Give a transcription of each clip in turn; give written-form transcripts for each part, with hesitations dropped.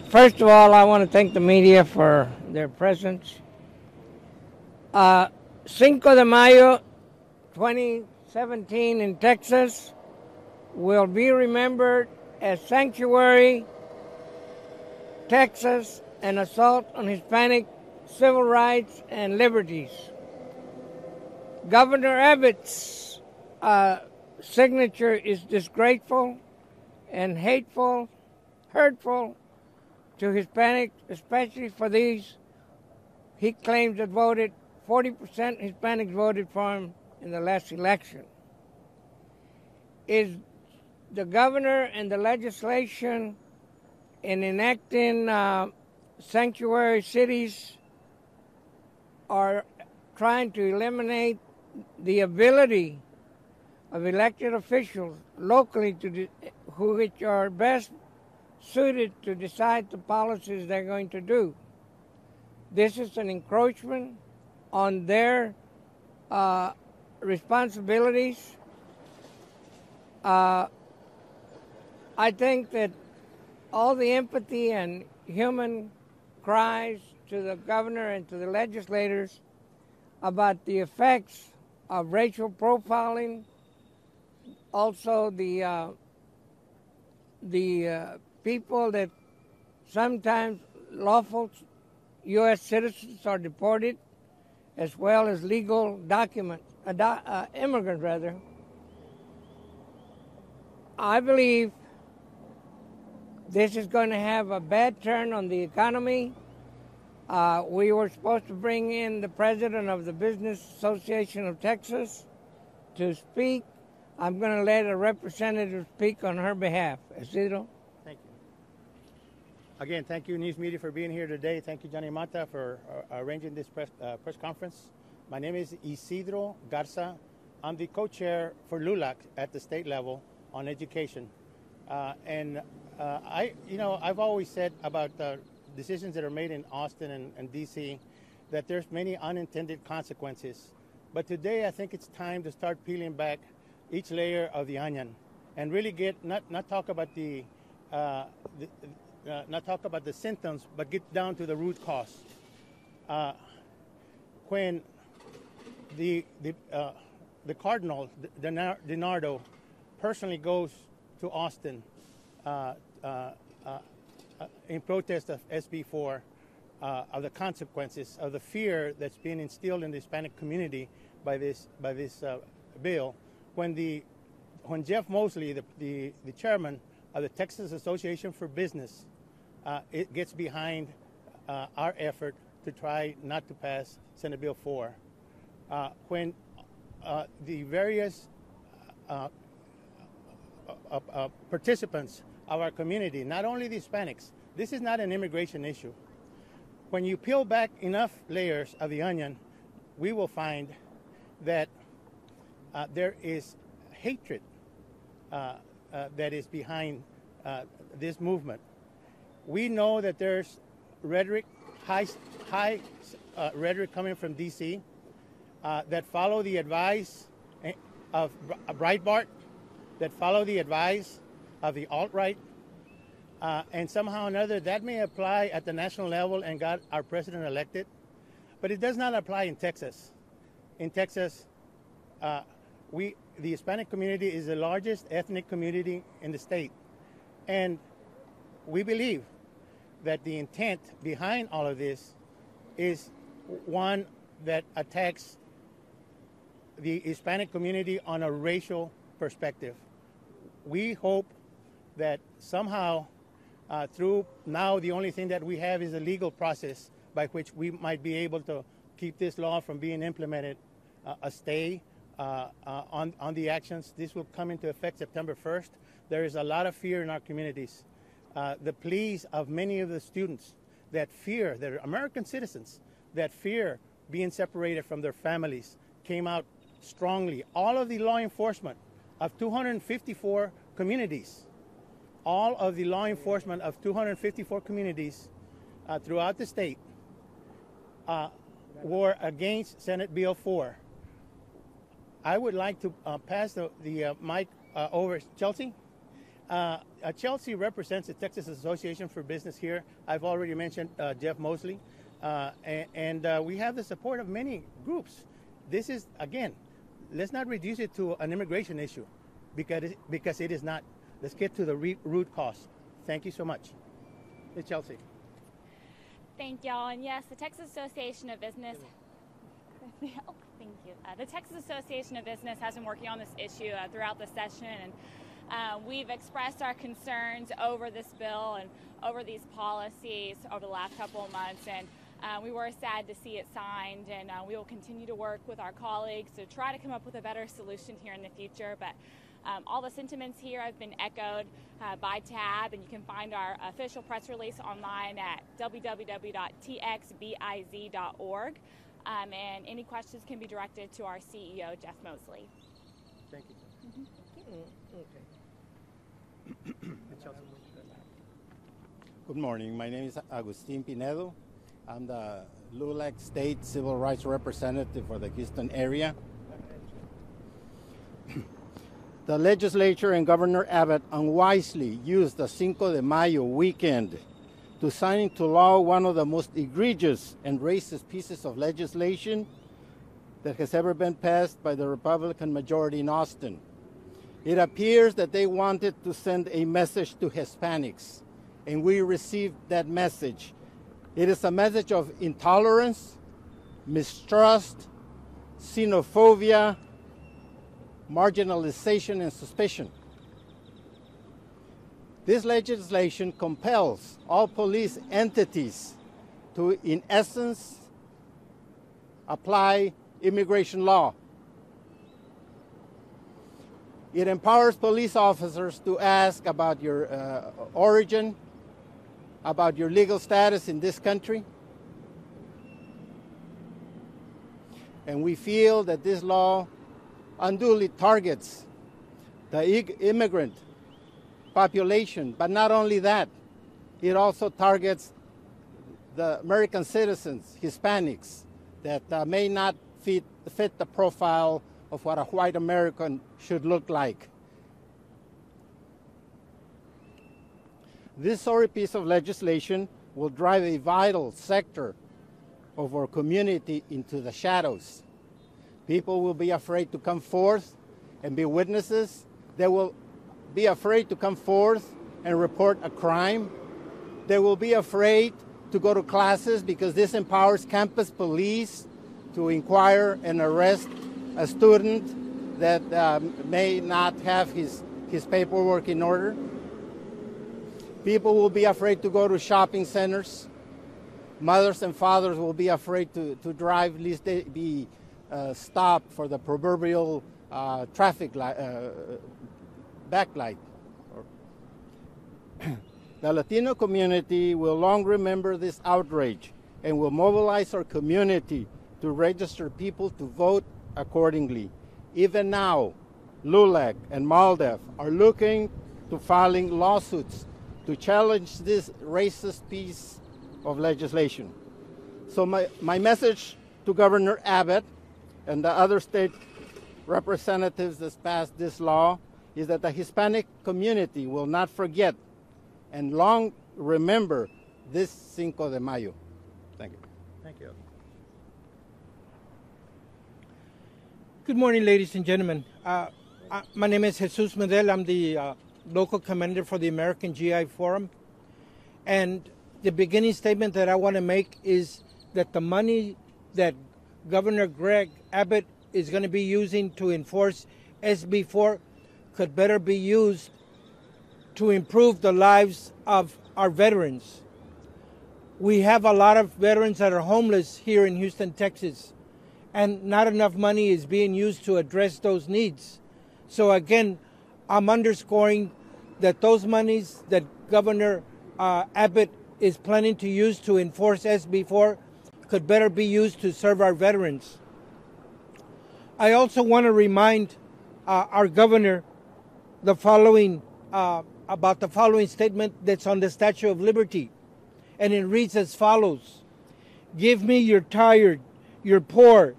First of all, I want to thank the media for their presence. Cinco de Mayo 2017 in Texas will be remembered as Sanctuary, Texas, an assault on Hispanic civil rights and liberties. Governor Abbott's signature is disgraceful and hateful, hurtful to Hispanics, especially for these. He claims that 40% Hispanics voted for him in the last election. Is the governor and the legislation in enacting sanctuary cities are trying to eliminate the ability of elected officials locally which are best suited to decide the policies they're going to do. This is an encroachment on their responsibilities. I think that all the empathy and human cries to the governor and to the legislators about the effects of racial profiling, also the people that sometimes lawful U.S. citizens are deported, as well as legal immigrants rather. I believe this is going to have a bad turn on the economy. We were supposed to bring in the president of the Business Association of Texas to speak. I'm going to let a representative speak on her behalf. Isidro? Thank you. Again, thank you, News Media, for being here today. Thank you, Johnny Mata, for arranging this press conference. My name is Isidro Garza. I'm the co-chair for LULAC at the state level on education. I've always said about decisions that are made in Austin and D.C. that there's many unintended consequences. But today, I think it's time to start peeling back each layer of the onion and really not talk about the symptoms, but get down to the root cause. When the Cardinal DiNardo personally goes to Austin in protest of SB 4, of the consequences of the fear that's being instilled in the Hispanic community by this bill. When Jeff Mosley, the chairman of the Texas Association for Business, it gets behind our effort to try not to pass Senate Bill 4. When the various participants of our community, not only the Hispanics, this is not an immigration issue. When you peel back enough layers of the onion, we will find that there is hatred that is behind this movement. We know that there's rhetoric, high rhetoric coming from D.C. That follow the advice of Breitbart, that follow the advice of the alt-right, and somehow or another that may apply at the national level and got our president elected, but it does not apply in Texas. In Texas, the Hispanic community is the largest ethnic community in the state, and we believe that the intent behind all of this is one that attacks the Hispanic community on a racial perspective. We hope that somehow through now the only thing that we have is a legal process by which we might be able to keep this law from being implemented, a stay on the actions. This will come into effect September 1st. There is a lot of fear in our communities. The pleas of many of the students that fear, they're American citizens, that fear being separated from their families came out strongly. All of the law enforcement of 254 communities, all of the law enforcement of 254 communities throughout the state were against Senate Bill 4. I would like to pass the mic over to Chelsea. Chelsea represents the Texas Association for Business here. I've already mentioned Jeff Mosley. And we have the support of many groups. This is, again, let's not reduce it to an immigration issue because it is not. Let's get to the root cause. Thank you so much. Hey, Chelsea. Thank y'all. And yes, the Texas Association of Business. Thank you. The Texas Association of Business has been working on this issue throughout the session, and we've expressed our concerns over this bill and over these policies over the last couple of months. And we were sad to see it signed, and we will continue to work with our colleagues to try to come up with a better solution here in the future. But all the sentiments here have been echoed by TAB, and you can find our official press release online at www.txbiz.org. And any questions can be directed to our CEO, Jeff Mosley. Thank you. Mm-hmm. Thank you. Okay. Good morning. My name is Agustin Pinedo. I'm the LULAC State Civil Rights Representative for the Houston area. The legislature and Governor Abbott unwisely used the Cinco de Mayo weekend to sign into law one of the most egregious and racist pieces of legislation that has ever been passed by the Republican majority in Austin. It appears that they wanted to send a message to Hispanics, and we received that message. It is a message of intolerance, mistrust, xenophobia, marginalization, and suspicion. This legislation compels all police entities to, in essence, apply immigration law. It empowers police officers to ask about your origin, about your legal status in this country. And we feel that this law unduly targets the immigrant population, but not only that, it also targets the American citizens, Hispanics, that may not fit the profile of what a white American should look like. This sorry piece of legislation will drive a vital sector of our community into the shadows. People will be afraid to come forth and be witnesses. They will be afraid to come forth and report a crime. They will be afraid to go to classes because this empowers campus police to inquire and arrest a student that may not have his paperwork in order. People will be afraid to go to shopping centers. Mothers and fathers will be afraid to drive, lest they be stopped for the proverbial traffic backlight. The Latino community will long remember this outrage and will mobilize our community to register people to vote accordingly. Even now, LULAC and MALDEF are looking to filing lawsuits to challenge this racist piece of legislation. So my message to Governor Abbott and the other state representatives that passed this law is that the Hispanic community will not forget and long remember this Cinco de Mayo. Thank you. Thank you. Good morning, ladies and gentlemen. My name is Jesus Medel. I'm the local commander for the American GI Forum. And the beginning statement that I want to make is that the money that Governor Greg Abbott is going to be using to enforce SB 4 could better be used to improve the lives of our veterans. We have a lot of veterans that are homeless here in Houston, Texas, and not enough money is being used to address those needs. So again, I'm underscoring that those monies that Governor Abbott is planning to use to enforce SB 4 could better be used to serve our veterans. I also want to remind our governor the following about the following statement that's on the Statue of Liberty, and it reads as follows: "Give me your tired, your poor,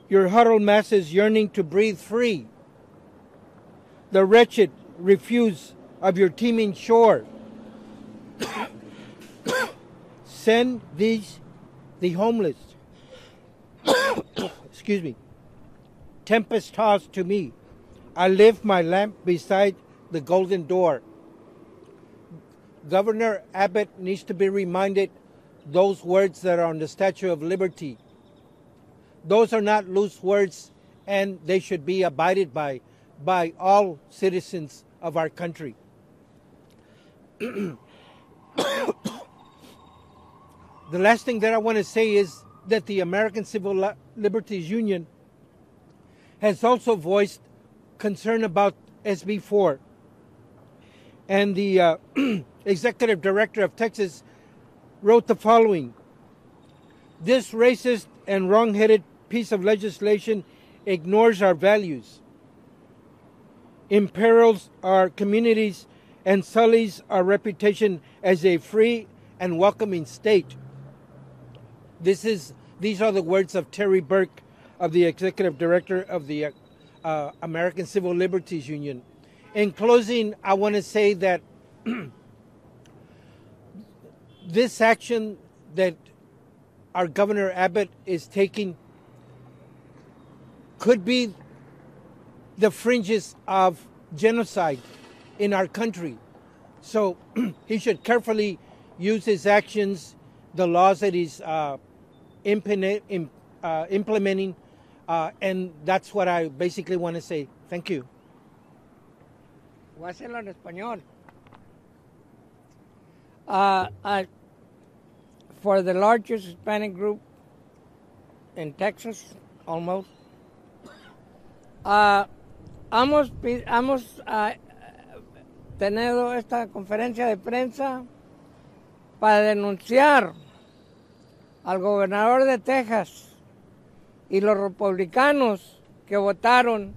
your huddled masses yearning to breathe free. The wretched refuse of your teeming shore. Send the homeless, excuse me, tempest-tossed to me. I lift my lamp beside the golden door. Governor Abbott needs to be reminded those words that are on the Statue of Liberty. Those are not loose words, and they should be abided by all citizens of our country. The last thing that I want to say is that the American Civil Liberties Union has also voiced concern about SB 4. And the executive director of Texas wrote the following: "This racist and wrong-headed piece of legislation ignores our values, imperils our communities, and sullies our reputation as a free and welcoming state." These are the words of Terry Burke, of the executive director of the American Civil Liberties Union. In closing, I want to say that this action that our Governor Abbott is taking could be the fringes of genocide in our country. So he should carefully use his actions, the laws that he's implementing, and that's what I basically want to say. Thank you. Voy a hacerlo en español. For the largest Hispanic group in Texas, almost, hemos tenido esta conferencia de prensa para denunciar al gobernador de Texas y los republicanos que votaron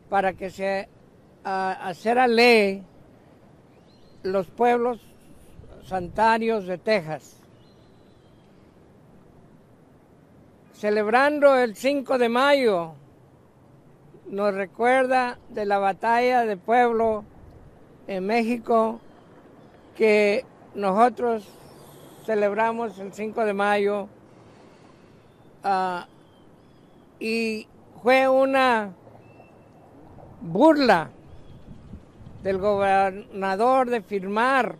para que se hiciera ley los pueblos santuarios de Texas. Celebrando el 5 de mayo, nos recuerda de la batalla de pueblo en México que nosotros celebramos el 5 de mayo y fue una burla del gobernador de firmar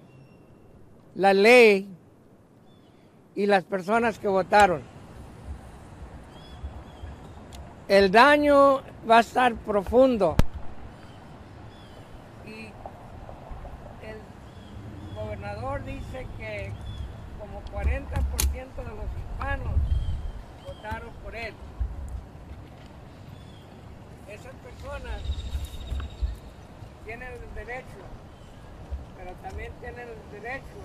la ley y las personas que votaron. El daño va a estar profundo y el gobernador dice que como 40% de los hispanos votaron por él. Esas personas tienen el derecho, pero también tienen el derecho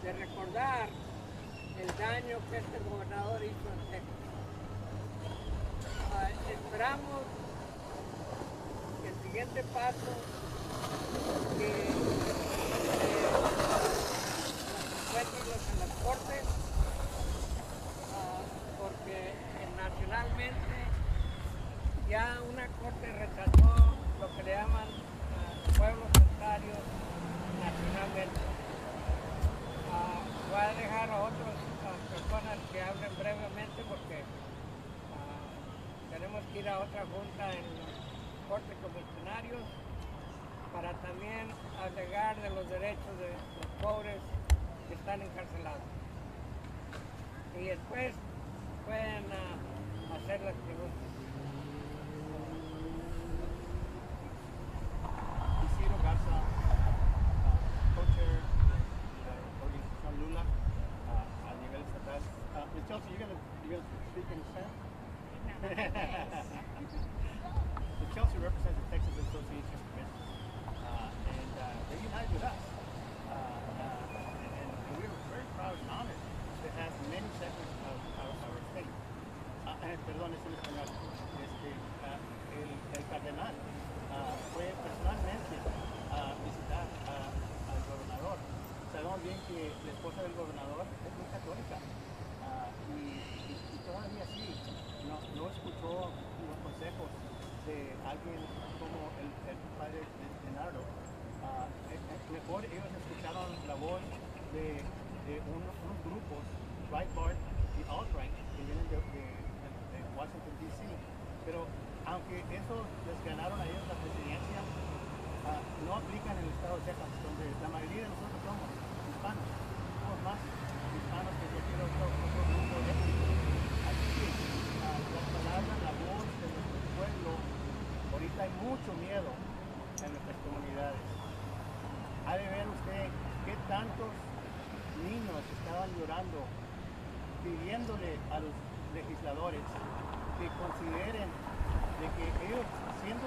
de recordar el daño que este gobernador hizo en Texas. Esperamos que el siguiente paso que encuentrenlos en las cortes, porque nacionalmente ya una corte rechazó lo que le llaman pueblos santuarios nacionalmente. Voy a dejar a otras personas que hablen brevemente porque tenemos que ir a otra junta en la Corte de Comisionarios para también alegar de los derechos de los pobres que están encarcelados. Y después pueden hacer las preguntas. Isidro Garza, co-chair de la organización Lula a nivel estatal. Ms. Chelsea, you're gonna speak in Spanish? So Chelsea represents the Texas Association of Business, and they're united with us. And we're very proud and honored to have many segments of our state. Perdón, es en español. El cardenal fue personalmente a visitar al gobernador. Sabemos bien que la esposa del gobernador es muy católica y todavía sí. No escuchó los consejos de alguien como el padre Leonardo mejor ellos escucharon la voz de unos grupos, Breitbart y Alt-Right, que vienen de Washington, D.C. Pero aunque eso les ganaron a ellos la presidencia, no aplican en el estado de Texas, donde la mayoría de nosotros somos hispanos. Somos más hispanos que cualquier otro grupo étnico. Así que las palabras, la voz de nuestro pueblo, ahorita hay mucho miedo en nuestras comunidades. Ha de ver usted qué tantos niños estaban llorando, pidiéndole a los legisladores que consideren de que ellos, siendo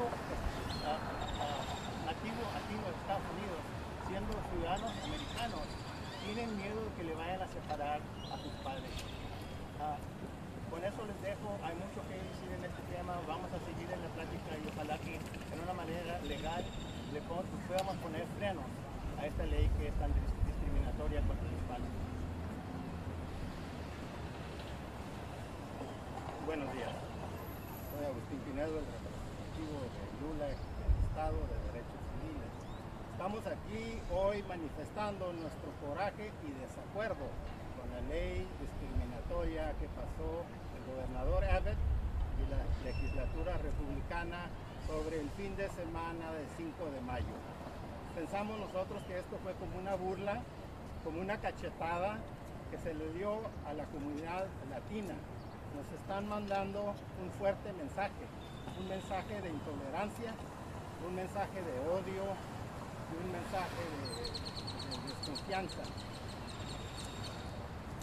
nativos aquí en los Estados Unidos, siendo ciudadanos americanos, tienen miedo de que le vayan a separar a sus padres. Con eso les dejo, hay mucho que decir en este tema, vamos a seguir en la plática y ojalá que de una manera legal le podamos poner frenos a esta ley que es tan discriminatoria contra los hispanos. Buenos días, soy Agustín Pinedo, el representativo de Lula, del Estado de Derechos Civiles. Estamos aquí hoy manifestando nuestro coraje y desacuerdo con la ley discriminatoria que pasó el gobernador Abbott y la legislatura republicana sobre el fin de semana del 5 de mayo. Pensamos nosotros que esto fue como una burla, como una cachetada que se le dio a la comunidad latina. Nos están mandando un fuerte mensaje, un mensaje de intolerancia, un mensaje de odio y un mensaje de desconfianza.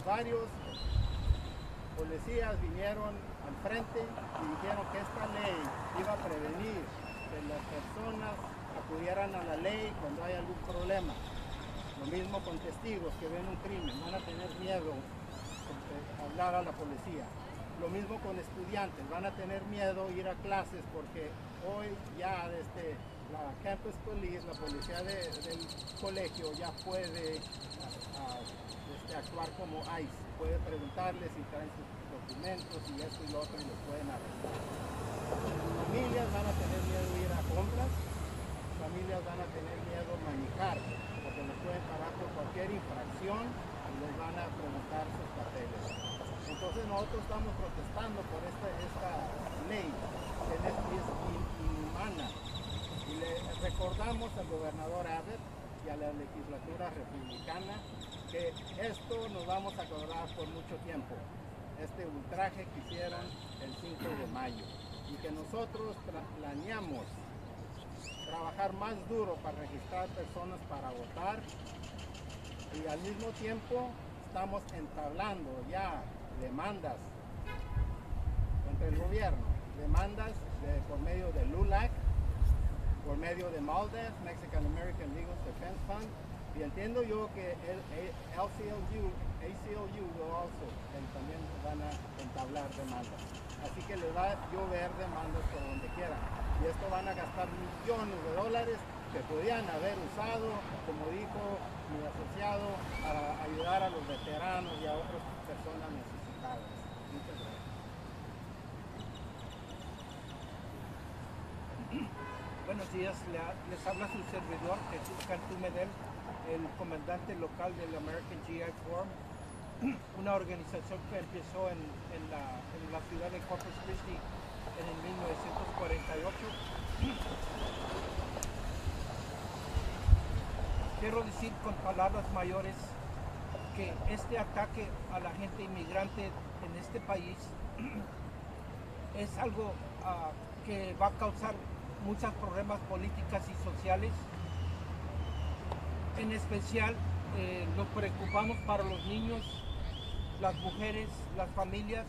Varios policías vinieron al frente y dijeron que esta ley iba a prevenir que las personas acudieran a la ley cuando hay algún problema. Lo mismo con testigos que ven un crimen, van a tener miedo de hablar a la policía. Lo mismo con estudiantes, van a tener miedo ir a clases porque hoy ya desde la Campus Police, la policía del colegio, ya puede actuar como ICE, puede preguntarles si traen sus documentos y esto y lo otro y los pueden arrestar. Familias van a tener miedo de ir a compras, familias van a tener miedo de manejar porque les pueden parar por cualquier infracción y les van a preguntar sus papeles. Entonces nosotros estamos protestando por esta ley que es inhumana y le recordamos al gobernador Abbott y a la legislatura republicana que esto nos vamos a acordar por mucho tiempo, este ultraje que hicieron el 5 de mayo y que nosotros planeamos trabajar más duro para registrar personas para votar y al mismo tiempo estamos entablando ya demandas contra el gobierno, demandas por medio de LULAC, por medio de MALDEF, Mexican American Legal Defense Fund, y entiendo yo que el ACLU también van a entablar demandas. Así que les va a llover demandas por donde quiera. Y esto van a gastar millones de dólares que podían haber usado, como dijo mi asociado, para ayudar a los veteranos y a otras personas necesitadas. Muchas gracias. Buenos días, les habla su servidor Jesús Cantú Medel, el comandante local del American GI Forum, una organización que empezó en la ciudad de Corpus Christi en el 1948. Quiero decir con palabras mayores que este ataque a la gente inmigrante en este país es algo que va a causar muchos problemas políticos y sociales. En especial nos preocupamos para los niños, las mujeres, las familias,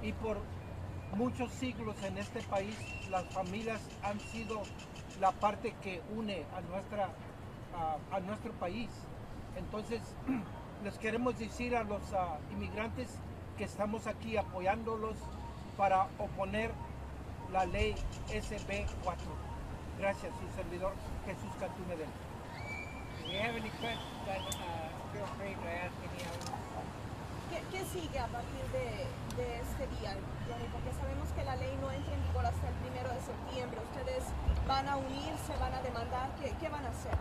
y por muchos siglos en este país las familias han sido la parte que une a nuestro país. Entonces les queremos decir a los inmigrantes que estamos aquí apoyándolos para oponer la ley SB 4. Gracias, su servidor Jesús Cantú Medel. If you have any questions, feel free to ask any of them. ¿Qué sigue a partir de este día? Porque sabemos que la ley no entra en vigor hasta el 1 de septiembre. ¿Ustedes van a unirse, van a demandar? ¿Qué van a hacer?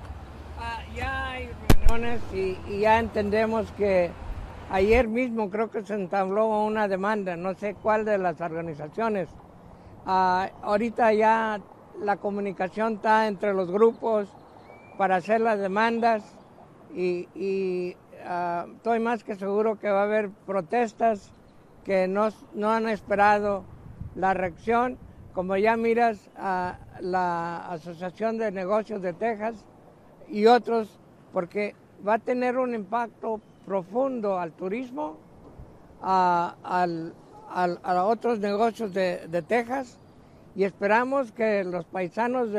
Ya hay reuniones y ya entendemos que ayer mismo creo que se entabló una demanda, no sé cuál de las organizaciones. Ahorita ya la comunicación está entre los grupos para hacer las demandas y estoy más que seguro que va a haber protestas que no han esperado la reacción. Como ya miras, la Asociación de Negocios de Texas y otros, porque va a tener un impacto profundo al turismo, a otros negocios de Texas, y esperamos que los paisanos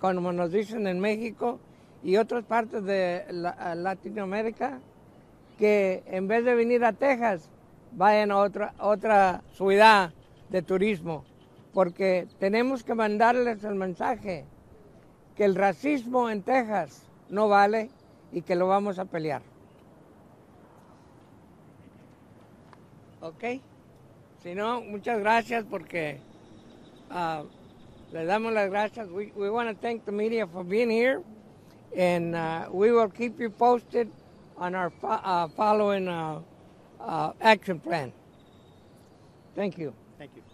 como nos dicen en México y otras partes de Latinoamérica, que en vez de venir a Texas, vayan a otra ciudad de turismo, porque tenemos que mandarles el mensaje que el racismo en Texas no vale y que lo vamos a pelear. ¿Ok? Si no, muchas gracias porque le damos las gracias. We want to thank the media for being here, and we will keep you posted on our following action plan. Thank you. Thank you.